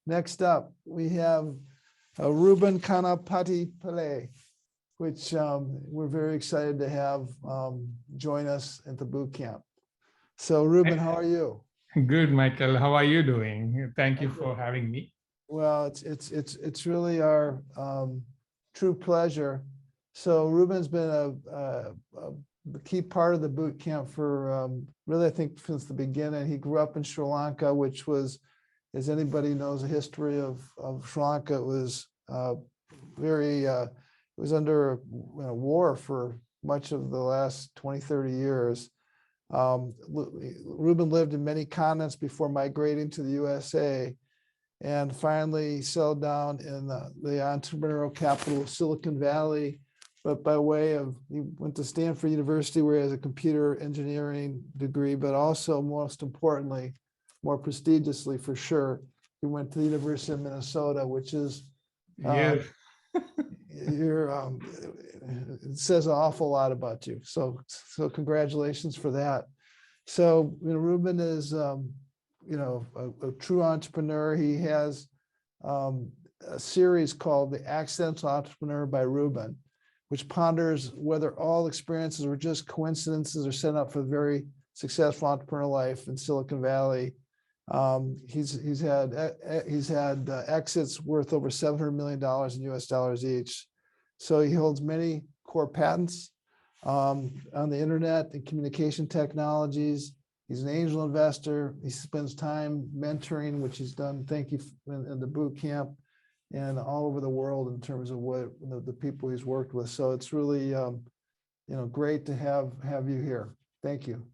Next up, we have Reuben Kanapati, which we're very excited to have join us at the boot camp. So Reuben, how are you? Good, Michael. How are you doing? Thank you for having me. Well, it's really our true pleasure. So Reuben's been a key part of the boot camp for really, I think, since the beginning. He grew up in Sri Lanka, which was, as anybody knows, the history of Sri Lanka, it was it was under war for much of the last 20, 30 years. Reuben lived in many continents before migrating to the USA, and finally settled down in the entrepreneurial capital of Silicon Valley. But by way of, he went to Stanford University, where he has a computer engineering degree, but also, most importantly, more prestigiously for sure, he went to the University of Minnesota, which is, Yes. it says an awful lot about you. So congratulations for that. So, Reuben is, a true entrepreneur. He has a series called The Accidental Entrepreneur by Reuben, which ponders whether all experiences were just coincidences or set up for a very successful entrepreneurial life in Silicon Valley. He's had exits worth over $700 million in US dollars each. So he holds many core patents on the internet and communication technologies. He's an angel investor. He spends time mentoring, which he's done, thank you, in the boot camp and all over the world in terms of what the people he's worked with. So it's really great to have you here. Thank you.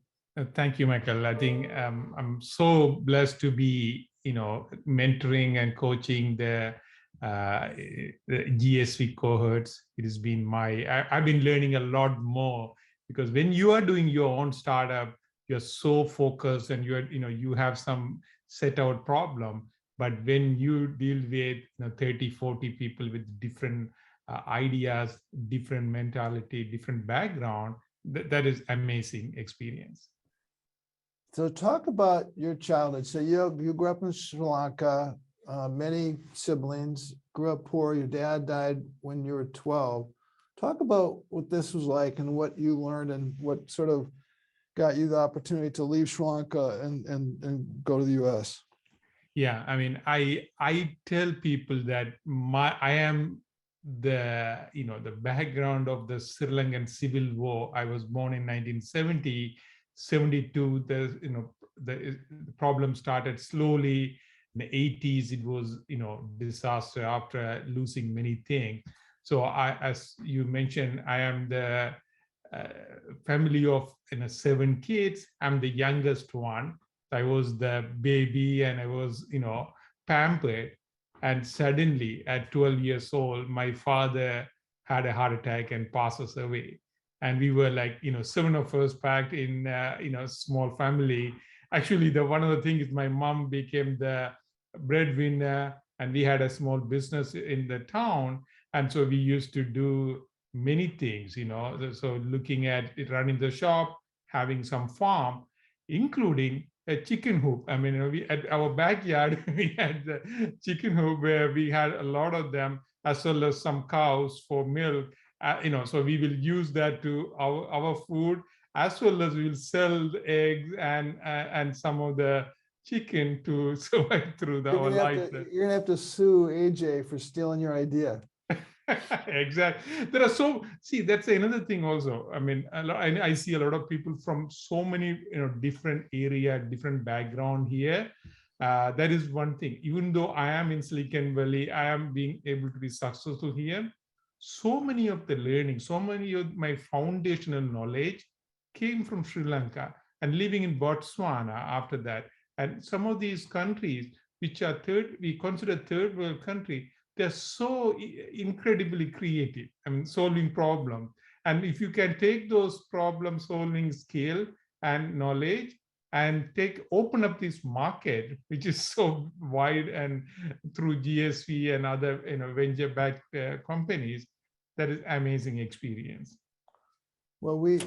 Thank you, Michael. I think I'm so blessed to be, mentoring and coaching the GSV cohorts. It has been I've been learning a lot more, because when you are doing your own startup, you're so focused and you have some set out problem. But when you deal with 30, 40 people with different ideas, different mentality, different background, that is amazing experience. So talk about your childhood. So you grew up in Sri Lanka, many siblings, grew up poor. Your dad died when you were 12. Talk about what this was like and what you learned and what sort of got you the opportunity to leave Sri Lanka and go to the US. Yeah, I mean, I tell people that I am the background of the Sri Lankan Civil War. I was born in 1970. 72, the problem started slowly. In the 80s, it was disaster after losing many things. So as you mentioned, I am the family of 7 kids. I'm the youngest one. I was the baby, and I was pampered. And suddenly, at 12 years old, my father had a heart attack and passed us away. And we were 7 of us packed in small family. Actually, one of the things is my mom became the breadwinner, and we had a small business in the town. And so we used to do many things, so looking at it, running the shop, having some farm, including a chicken hoop. I mean, we at our backyard, we had the chicken hoop where we had a lot of them, as well as some cows for milk. So we will use that to our food, as well as we will sell the eggs and some of the chicken to survive through our life. You're gonna have to sue AJ for stealing your idea. Exactly. There are that's another thing also. I mean, I see a lot of people from so many different area, different background here. That is one thing. Even though I am in Silicon Valley, I am being able to be successful here. So many of the learning, so many of my foundational knowledge came from Sri Lanka and living in Botswana after that. And some of these countries, which are we consider third world country, they're so incredibly creative. I mean, solving problems. And if you can take those problem solving skill and knowledge and open up this market, which is so wide, and through GSV and other venture-backed companies, that is amazing experience. Well, we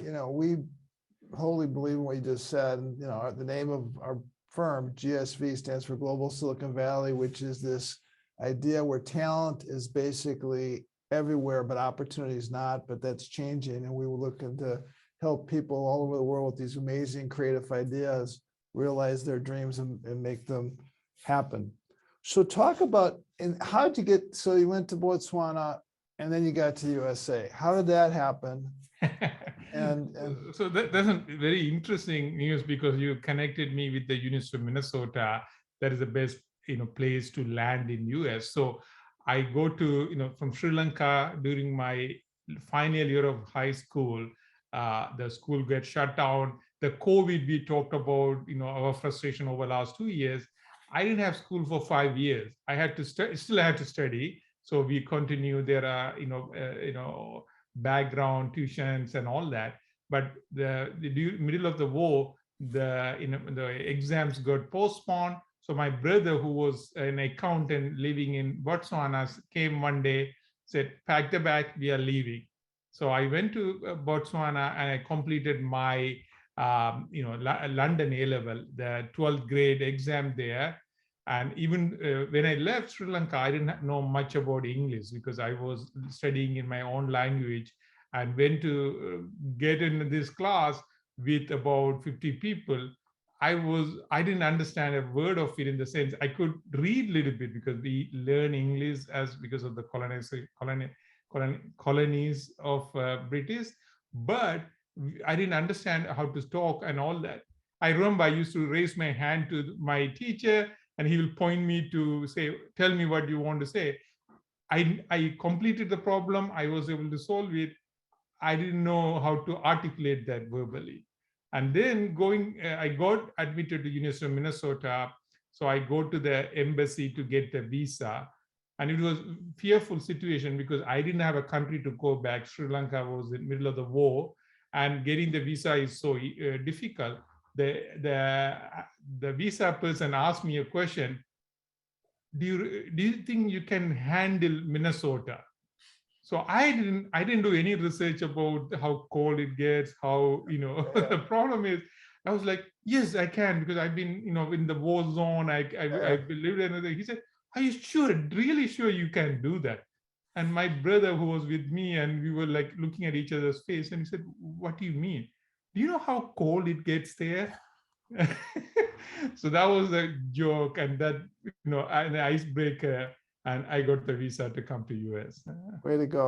wholly believe in what you just said. And the name of our firm, GSV stands for Global Silicon Valley, which is this idea where talent is basically everywhere, but opportunity is not, but that's changing. And we were looking to help people all over the world with these amazing creative ideas realize their dreams and make them happen. So talk about, and how did you get, so you went to Botswana and then you got to the USA. How did that happen? And so that's a very interesting news, because you connected me with the University of Minnesota. That is the best place to land in US. So I go to from Sri Lanka during my final year of high school. The school gets shut down. The COVID we talked about, our frustration over the last 2 years. I didn't have school for 5 years. I had to still I had to study. So we continue. There are background tuitions and all that. But the middle of the war, the exams got postponed. So my brother, who was an accountant living in Botswana, came one day, said, "Pack the bag, we are leaving." So I went to Botswana and I completed my London A-level, the 12th grade exam there. And even when I left Sri Lanka, I didn't know much about English because I was studying in my own language, and went to get in this class with about 50 people. I didn't understand a word of it, in the sense I could read a little bit because we learn English because of the colonies of British, but I didn't understand how to talk and all that. I remember I used to raise my hand to my teacher, and he will point me to say, "Tell me what you want to say." I completed the problem. I was able to solve it. I didn't know how to articulate that verbally. And then I got admitted to University of Minnesota. So I go to the embassy to get the visa. And it was a fearful situation because I didn't have a country to go back. Sri Lanka was in the middle of the war, and getting the visa is so difficult. The visa person asked me a question: do you think you can handle Minnesota? So I didn't do any research about how cold it gets, how, the problem is, I was like, yes, I can, because I've been, in the war zone. I lived in another. He said, "Are you sure, really sure you can do that?" And my brother, who was with me, and we were like looking at each other's face, and he said, "What do you mean? Do you know how cold it gets there?" So that was a joke, and that, an icebreaker, and I got the visa to come to US. way to go.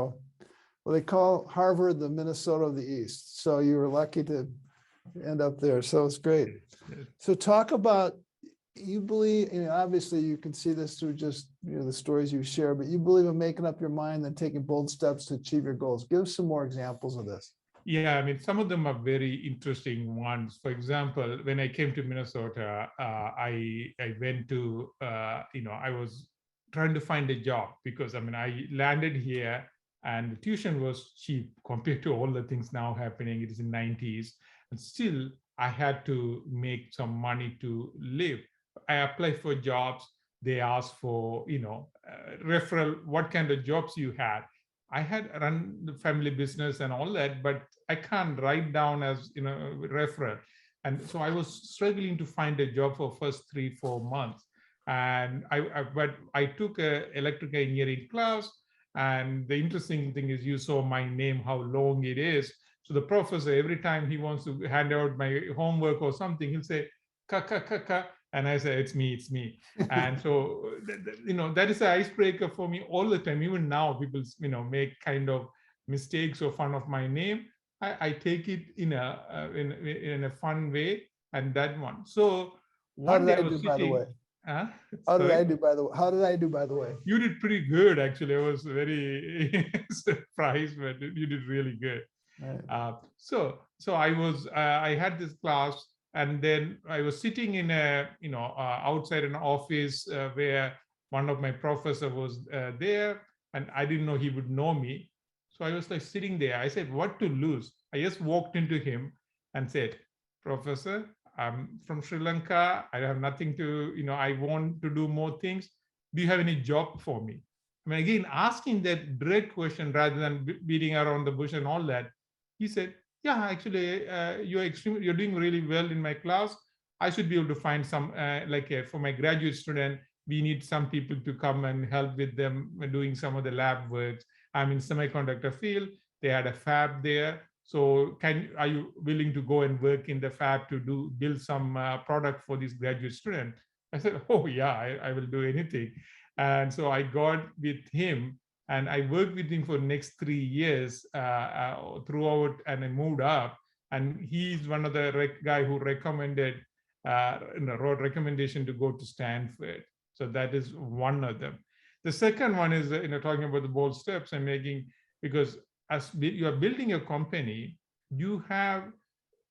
Well, they call Harvard the Minnesota of the East. So you were lucky to end up there. So it's great. So talk about, you believe, obviously you can see this through just, the stories you share, but you believe in making up your mind and taking bold steps to achieve your goals. Give us some more examples of this. Yeah, I mean, some of them are very interesting ones. For example, when I came to Minnesota, I went to, I was trying to find a job because, I landed here and the tuition was cheap compared to all the things now happening. It is in 90s. And still, I had to make some money to live. I applied for jobs. They asked for, referral, what kind of jobs you had. I had run the family business and all that, but I can't write down as referral. And so I was struggling to find a job for first 3-4 months. And but I took a electrical engineering class. And the interesting thing is, you saw my name, how long it is. So the professor, every time he wants to hand out my homework or something, he'll say, "Ka, ka, ka, ka." And I say, it's me. And so, that is an icebreaker for me all the time. Even now, people, make kind of mistakes or fun of my name. I take it in a fun way, and that one. So one day I was sitting. How did I do, by the way? You did pretty good, actually. I was very surprised, but you did really good. Right. So I had this class. And then I was sitting in outside an office where one of my professor was there, and I didn't know he would know me. So I was like sitting there. I said, "What to lose?" I just walked into him and said, "Professor, I'm from Sri Lanka. I have nothing to, I want to do more things. Do you have any job for me?" Again, asking that direct question rather than beating around the bush and all that. He said, "Yeah, actually, you're doing really well in my class. I should be able to find some, for my graduate student, we need some people to come and help with them doing some of the lab works. I'm in semiconductor field. They had a fab there. So are you willing to go and work in the fab to build some product for this graduate student? I said, oh yeah, I will do anything. And so I got with him and I worked with him for the next 3 years throughout, and I moved up. And he's one of the guy who recommended, wrote recommendation to go to Stanford. So that is one of them. The second one is, talking about the bold steps I'm making, because as you are building a company, you have,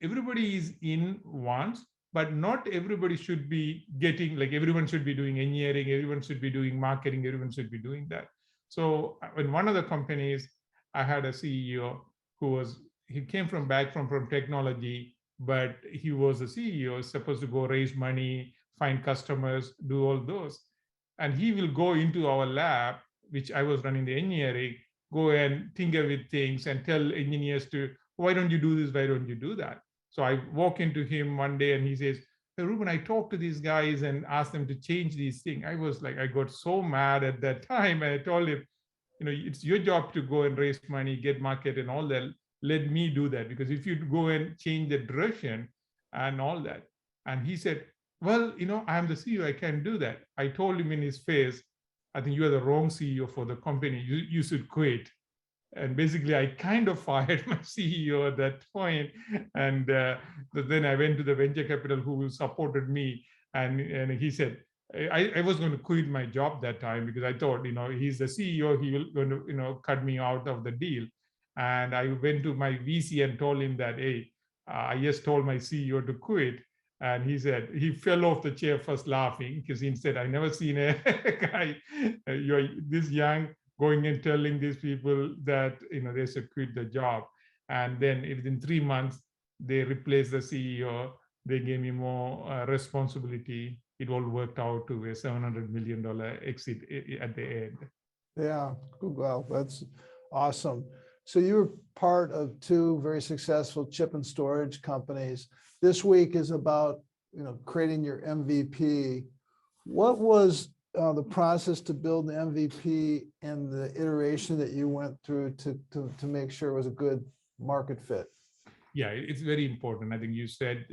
everybody is in once, but not everybody should be getting, like everyone should be doing engineering, everyone should be doing marketing, everyone should be doing that. So in one of the companies, I had a CEO he came back from technology, but he was a CEO, supposed to go raise money, find customers, do all those. And he will go into our lab, which I was running the engineering, go and tinker with things and tell engineers to, why don't you do this? Why don't you do that? So I walk into him one day and he says, hey, Reuben, I talked to these guys and asked them to change these things. I was like, I got so mad at that time. And I told him, it's your job to go and raise money, get market and all that. Let me do that. Because if you go and change the direction and all that. And he said, well, I am the CEO. I can't do that. I told him in his face, I think you are the wrong CEO for the company. You should quit. And basically, I kind of fired my CEO at that point. And then I went to the venture capital who supported me. And he said, I was going to quit my job that time because I thought, he's the CEO, he will going to, cut me out of the deal. And I went to my VC and told him that, hey, I just told my CEO to quit. And he said, he fell off the chair first laughing because he said, I never seen a guy, you're this young, going and telling these people that they should quit the job. And then within 3 months, they replaced the CEO. They gave me more responsibility. It all worked out to a $700 million exit at the end. Yeah, well, that's awesome. So you were part of 2 very successful chip and storage companies. This week is about creating your MVP. What was the process to build the MVP and the iteration that you went through to make sure it was a good market fit? Yeah, it's very important. I think you said,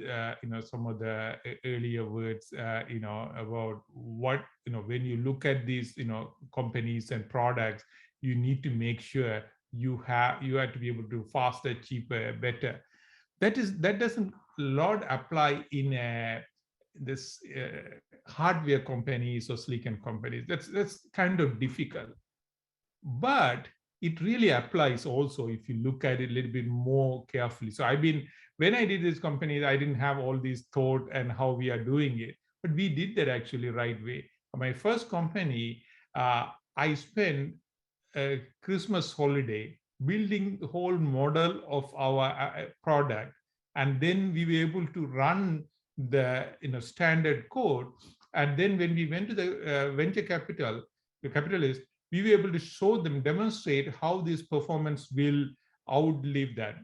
some of the earlier words, about what, when you look at these, companies and products, you need to make sure you have to be able to faster, cheaper, better. That doesn't a lot apply in this hardware companies or silicon companies. That's kind of difficult. But it really applies also if you look at it a little bit more carefully. So when I did this company, I didn't have all these thought and how we are doing it, but we did that actually right way. My first company, I spent a Christmas holiday building the whole model of our product. And then we were able to run the standard code. And then when we went to the venture capital, the capitalist, we were able to show them, demonstrate how this performance will outlive that.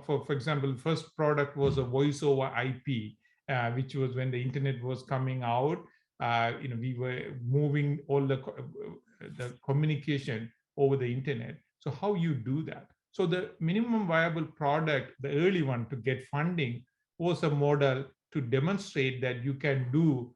For example, first product was a voice over IP, which was when the internet was coming out. We were moving all the communication over the internet. So how you do that? So the minimum viable product, the early one to get funding, was a model to demonstrate that you can do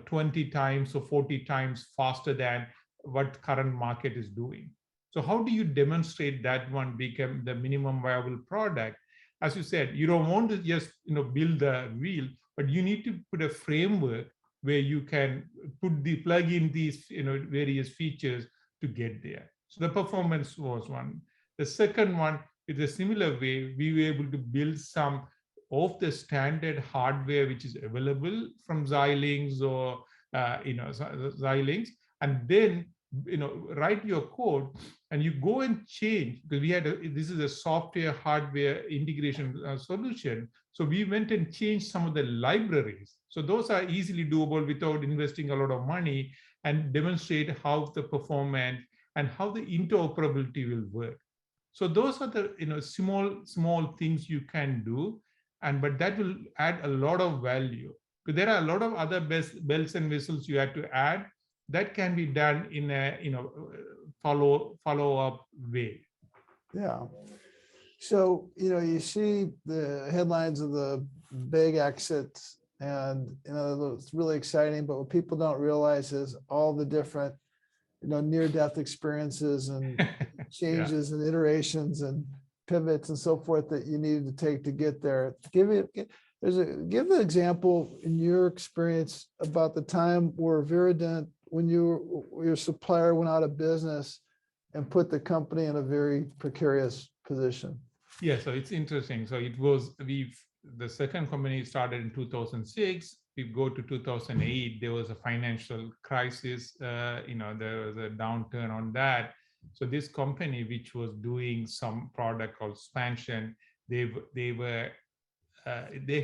20 times or 40 times faster than what current market is doing. So how do you demonstrate that one become the minimum viable product? As you said, you don't want to just build the wheel, but you need to put a framework where you can plug in these various features to get there. So the performance was one. The second one, is a similar way, we were able to build some of the standard hardware which is available from Xilinx or Xilinx, and then write your code and you go and change, because this is a software hardware integration solution. So we went and changed some of the libraries. So those are easily doable without investing a lot of money, and demonstrate how the performance and how the interoperability will work. So those are the small things you can do, but that will add a lot of value. But there are a lot of other bells and whistles you have to add that can be done in a follow up way. Yeah. So, you see the headlines of the big exits and, it's really exciting, but what people don't realize is all the different, near-death experiences and Yeah. changes and iterations and pivots and so forth that you needed to take to get there. Give the example in your experience about the time where Virident, when your supplier went out of business and put the company in a very precarious position. Yeah, so it's interesting. So it was the second company started in 2006. We go to 2008. There was a financial crisis. There was a downturn on that. So this company, which was doing some product called expansion, they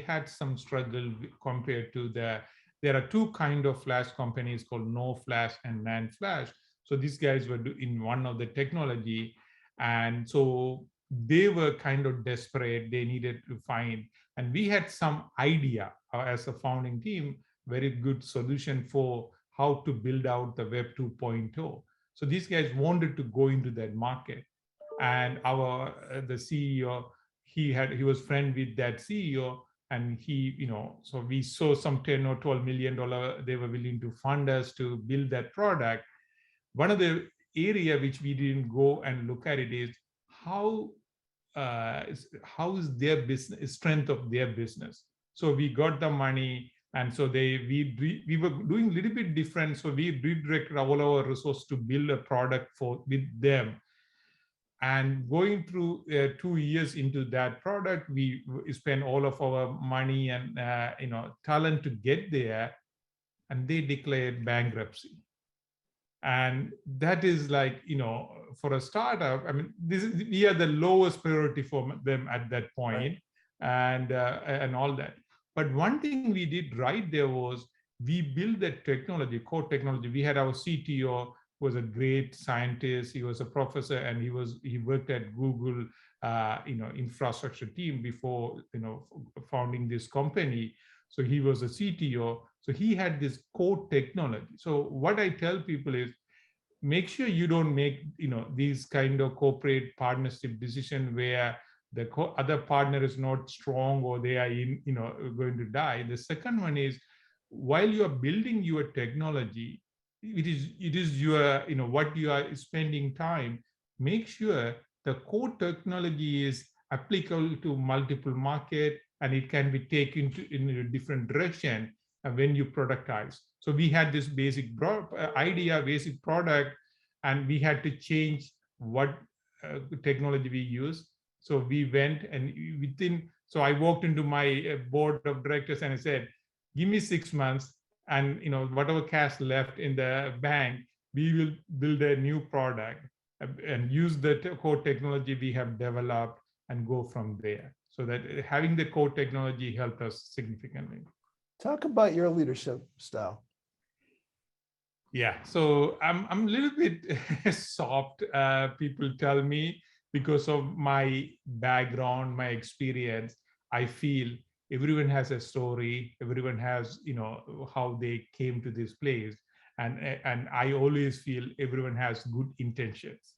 had some struggle compared to there are two kind of flash companies called no flash and NAND flash. So these guys were in one of the technology, and so they were kind of desperate. They needed to find, and we had some idea as a founding team, very good solution for how to build out the Web 2.0. So these guys wanted to go into that market, and the CEO, he was friend with that CEO, and so we saw some 10 or 12 million dollar they were willing to fund us to build that product. One of the area which we didn't go and look at it is how is their business, strength of their business. So we got the money, and so we were doing a little bit different. So we redirected all our resources to build a product with them. And going through 2 years into that product, we spent all of our money and talent to get there, and they declared bankruptcy. And that is like, for a startup, I mean, we are the lowest priority for them at that point. Right. And all that. But one thing we did right there was we built that technology, core technology. We had our CTO, was a great scientist. He was a professor, and he worked at Google, infrastructure team before, founding this company. So he was a CTO. So he had this core technology. So what I tell people is, make sure you don't make, these kind of corporate partnership decision where the other partner is not strong or they are going to die. The second one is, while you are building your technology, it is your, what you are spending time, make sure the core technology is applicable to multiple market, and it can be taken in a different direction when you productize. So we had this basic idea, basic product, and we had to change what technology we use. So we went, and so I walked into my board of directors and I said, give me 6 months, and whatever cash left in the bank, we will build a new product and use the core technology we have developed and go from there. So that having the core technology helped us significantly. Talk about your leadership style. Yeah, so I'm a little bit soft. People tell me, because of my background, my experience, I feel everyone has a story. Everyone has, how they came to this place, and I always feel everyone has good intentions.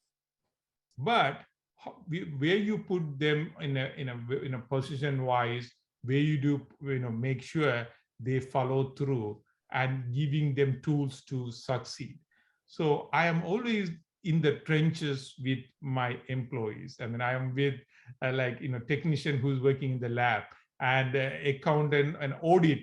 But where you put them in a position wise, where you do make sure they follow through, and giving them tools to succeed. So I am always in the trenches with my employees. I mean, I am with technician who's working in the lab, and accountant and audit,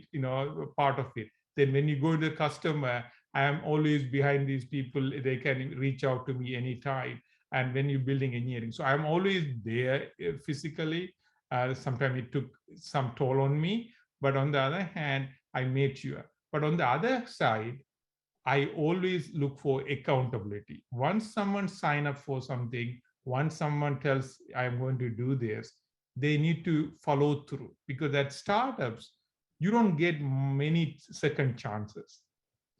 part of it. Then when you go to the customer, I am always behind these people. They can reach out to me anytime. And when you're building engineering, so I'm always there physically. Sometimes it took some toll on me, but on the other hand, I made sure. But on the other side, I always look for accountability. Once someone sign up for something, once someone tells I'm going to do this, they need to follow through, because at startups, you don't get many second chances.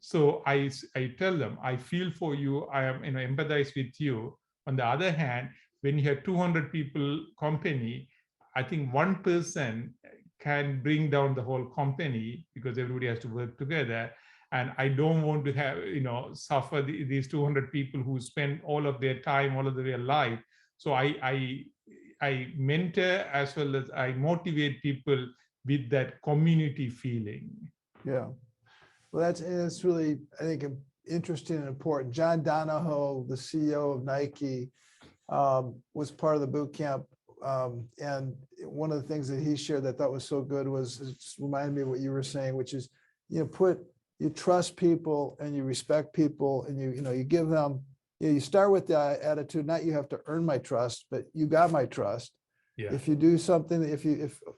So I tell them, I feel for you, I am empathize with you. On the other hand, when you have 200 people company, I think one person can bring down the whole company because everybody has to work together. And I don't want to have, suffer these 200 people who spend all of their time, all of their life. So I mentor as well as I motivate people with that community feeling. Yeah. Well, that's really, I think, interesting and important. John Donahoe, the CEO of Nike, was part of the boot camp. And one of the things that he shared that I thought was so good was, it just reminded me of what you were saying, which is, you trust people and you respect people, and you give them, you start with the attitude, not you have to earn my trust, but you got my trust. Yeah. If you do something, if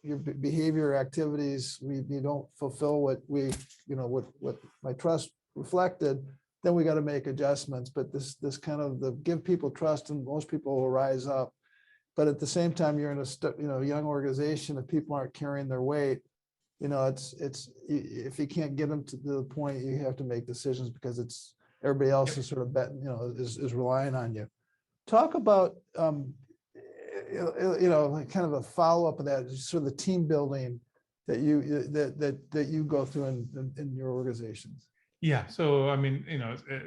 your behavior activities, you don't fulfill what what my trust reflected, then we got to make adjustments. But this kind of give people trust, and most people will rise up. But at the same time, you're in a young organization, if people aren't carrying their weight, it's if you can't get them to the point, you have to make decisions, because it's everybody else is sort of betting, is relying on you. Talk about like kind of a follow-up of that, sort of the team building that you go through in your organizations. Yeah. So, I mean,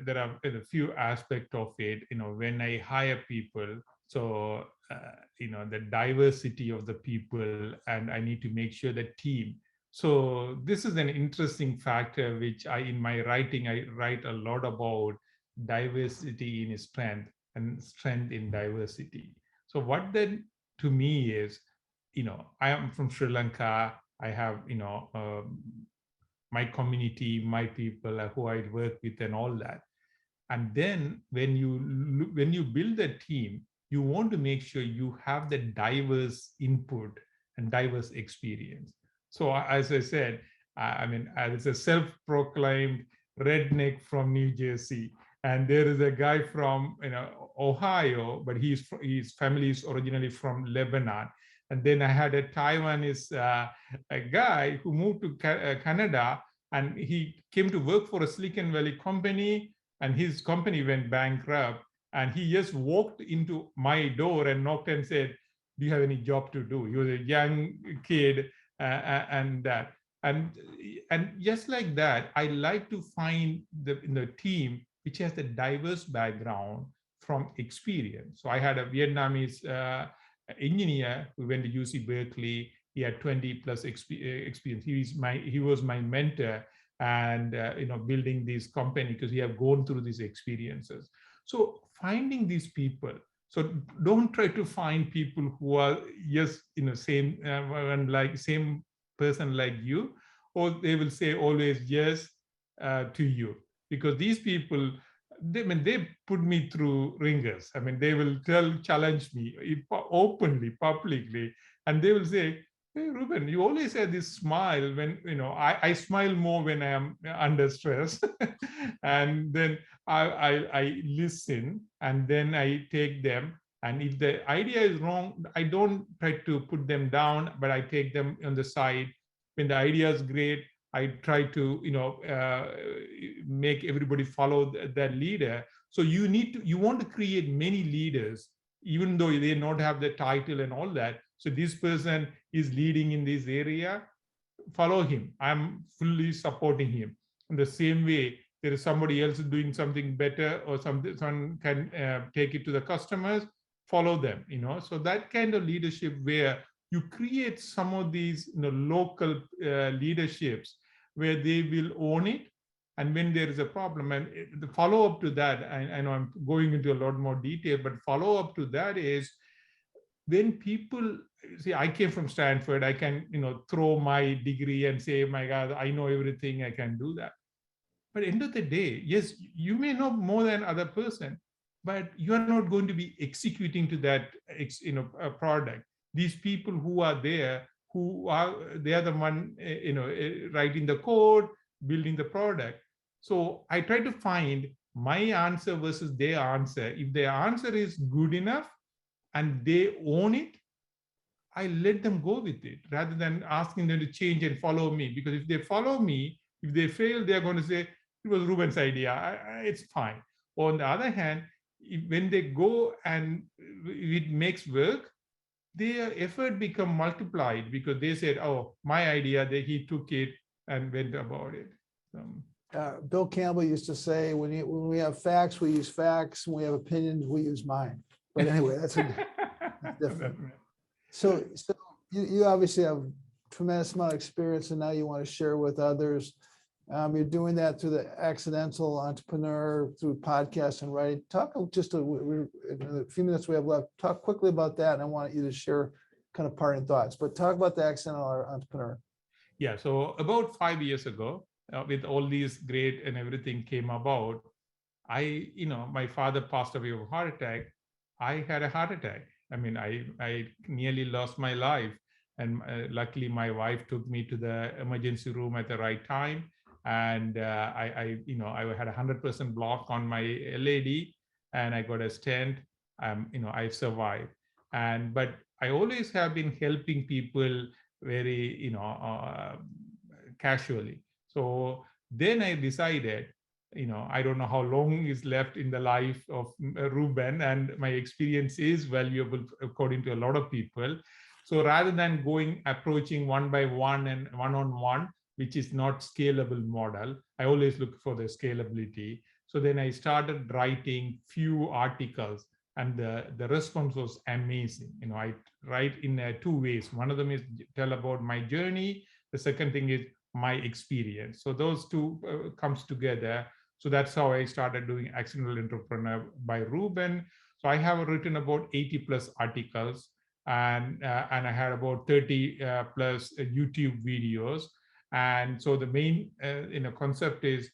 there are a few aspects of it, when I hire people. So, the diversity of the people, and I need to make sure the team. So this is an interesting factor, which in my writing, I write a lot about diversity in strength and strength in diversity. So what that to me is, I am from Sri Lanka. I have, my community, my people who I work with and all that. And then when you build a team, you want to make sure you have the diverse input and diverse experience. So as I said, I mean, it's a self-proclaimed redneck from New Jersey, and there is a guy from Ohio, but his family is originally from Lebanon. And then I had a Taiwanese a guy who moved to Canada, and he came to work for a Silicon Valley company, and his company went bankrupt. And he just walked into my door and knocked and said, "Do you have any job to do?" He was a young kid, and that. And just like that, I like to find the team which has a diverse background from experience. So I had a Vietnamese engineer who went to UC Berkeley. He had 20 plus experience. He was my mentor, and building this company, because he have gone through these experiences. So finding these people. So don't try to find people who are same and like same person like you, or they will say always yes to you, because these people, they put me through ringers. I mean, they will challenge me openly, publicly, and they will say, "Hey, Reuben, you always have this smile when, I smile more when I am under stress." And then I listen, and then I take them. And if the idea is wrong, I don't try to put them down, but I take them on the side. When the idea is great, I try to, make everybody follow that leader. So you want to create many leaders, even though they not have the title and all that. So this person is leading in this area, follow him. I'm fully supporting him. In the same way, there is somebody else doing something better, or someone can take it to the customers, follow them. So that kind of leadership, where you create some of these local leaderships, where they will own it. And when there is a problem, and the follow up to that, I know I'm going into a lot more detail, but follow up to that is, when people see, I came from Stanford, I can throw my degree and say, "My God, I know everything, I can do that." But end of the day, yes, you may know more than other person, but you are not going to be executing to that a product. These people who are there, they are the one writing the code, building the product. So I try to find my answer versus their answer. If their answer is good enough and they own it, I let them go with it, rather than asking them to change and follow me. Because if they follow me, if they fail, they're going to say, "It was Reuben's idea. It's fine." Or on the other hand, when they go and it makes work, their effort become multiplied because they said, oh, my idea, he took it and went about it. Bill Campbell used to say, when we have facts, we use facts. When we have opinions, we use mine. But anyway, that's different. So you obviously have tremendous amount of experience, and now you want to share with others. You're doing that through the Accidental Entrepreneur, through podcasts and writing. Talk just in the few minutes we have left. Talk quickly about that, and I want you to share kind of parting thoughts. But talk about the Accidental Entrepreneur. Yeah. So about 5 years ago, with all these great and everything came about, my father passed away of a heart attack. I had a heart attack. I mean, I nearly lost my life. And luckily, my wife took me to the emergency room at the right time. And I had 100% block on my LAD, and I got a stent. I survived. But I always have been helping people very, casually. So then I decided, I don't know how long is left in the life of Reuben, and my experience is valuable according to a lot of people. So rather than approaching one by one and one-on-one, which is not scalable model, I always look for the scalability. So then I started writing few articles, and the response was amazing. I write in 2 ways. One of them is tell about my journey. The second thing is my experience. So those two comes together. So that's how I started doing Accidental Entrepreneur by Reuben. So I have written about 80 plus articles, and I had about 30 plus YouTube videos. And so the main concept is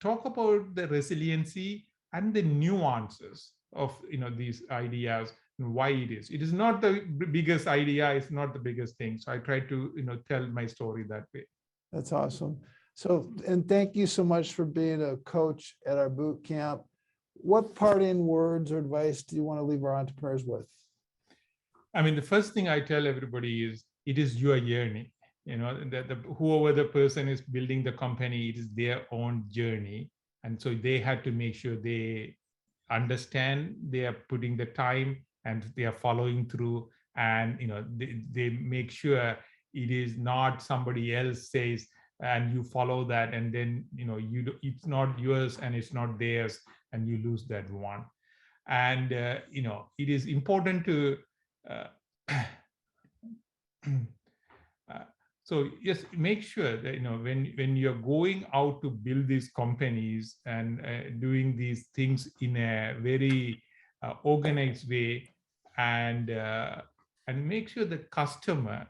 talk about the resiliency and the nuances of these ideas and why it is. It is not the biggest idea. It's not the biggest thing. So I try to tell my story that way. That's awesome. So, and thank you so much for being a coach at our boot camp. What parting words or advice do you want to leave our entrepreneurs with? I mean, the first thing I tell everybody is it is your journey. Whoever the person is building the company, it is their own journey. And so they had to make sure they understand they are putting the time and they are following through, and they make sure it is not somebody else says and you follow that, and then it's not yours and it's not theirs, and you lose that one. And it is important to so yes, make sure that when you're going out to build these companies and doing these things in a very organized way, and make sure the customer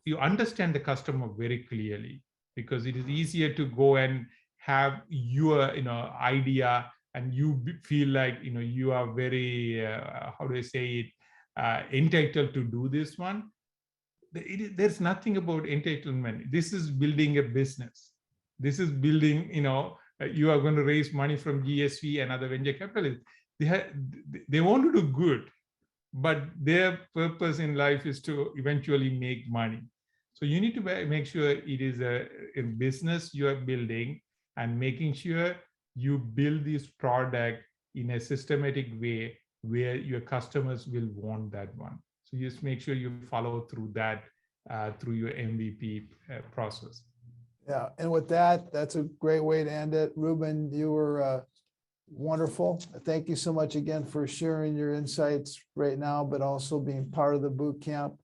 you understand the customer very clearly, because it is easier to go and have your idea, and you feel like you are very how do I say it, entitled to do this one. There's nothing about entitlement. This is building a business. This is building, you are going to raise money from GSV and other venture capitalists. They want to do good, but their purpose in life is to eventually make money. So you need to make sure it is a business you are building, and making sure you build this product in a systematic way where your customers will want that one. So just make sure you follow through that through your MVP process. Yeah, and with that, that's a great way to end it. Reuben, you were wonderful. Thank you so much again for sharing your insights right now, but also being part of the boot camp.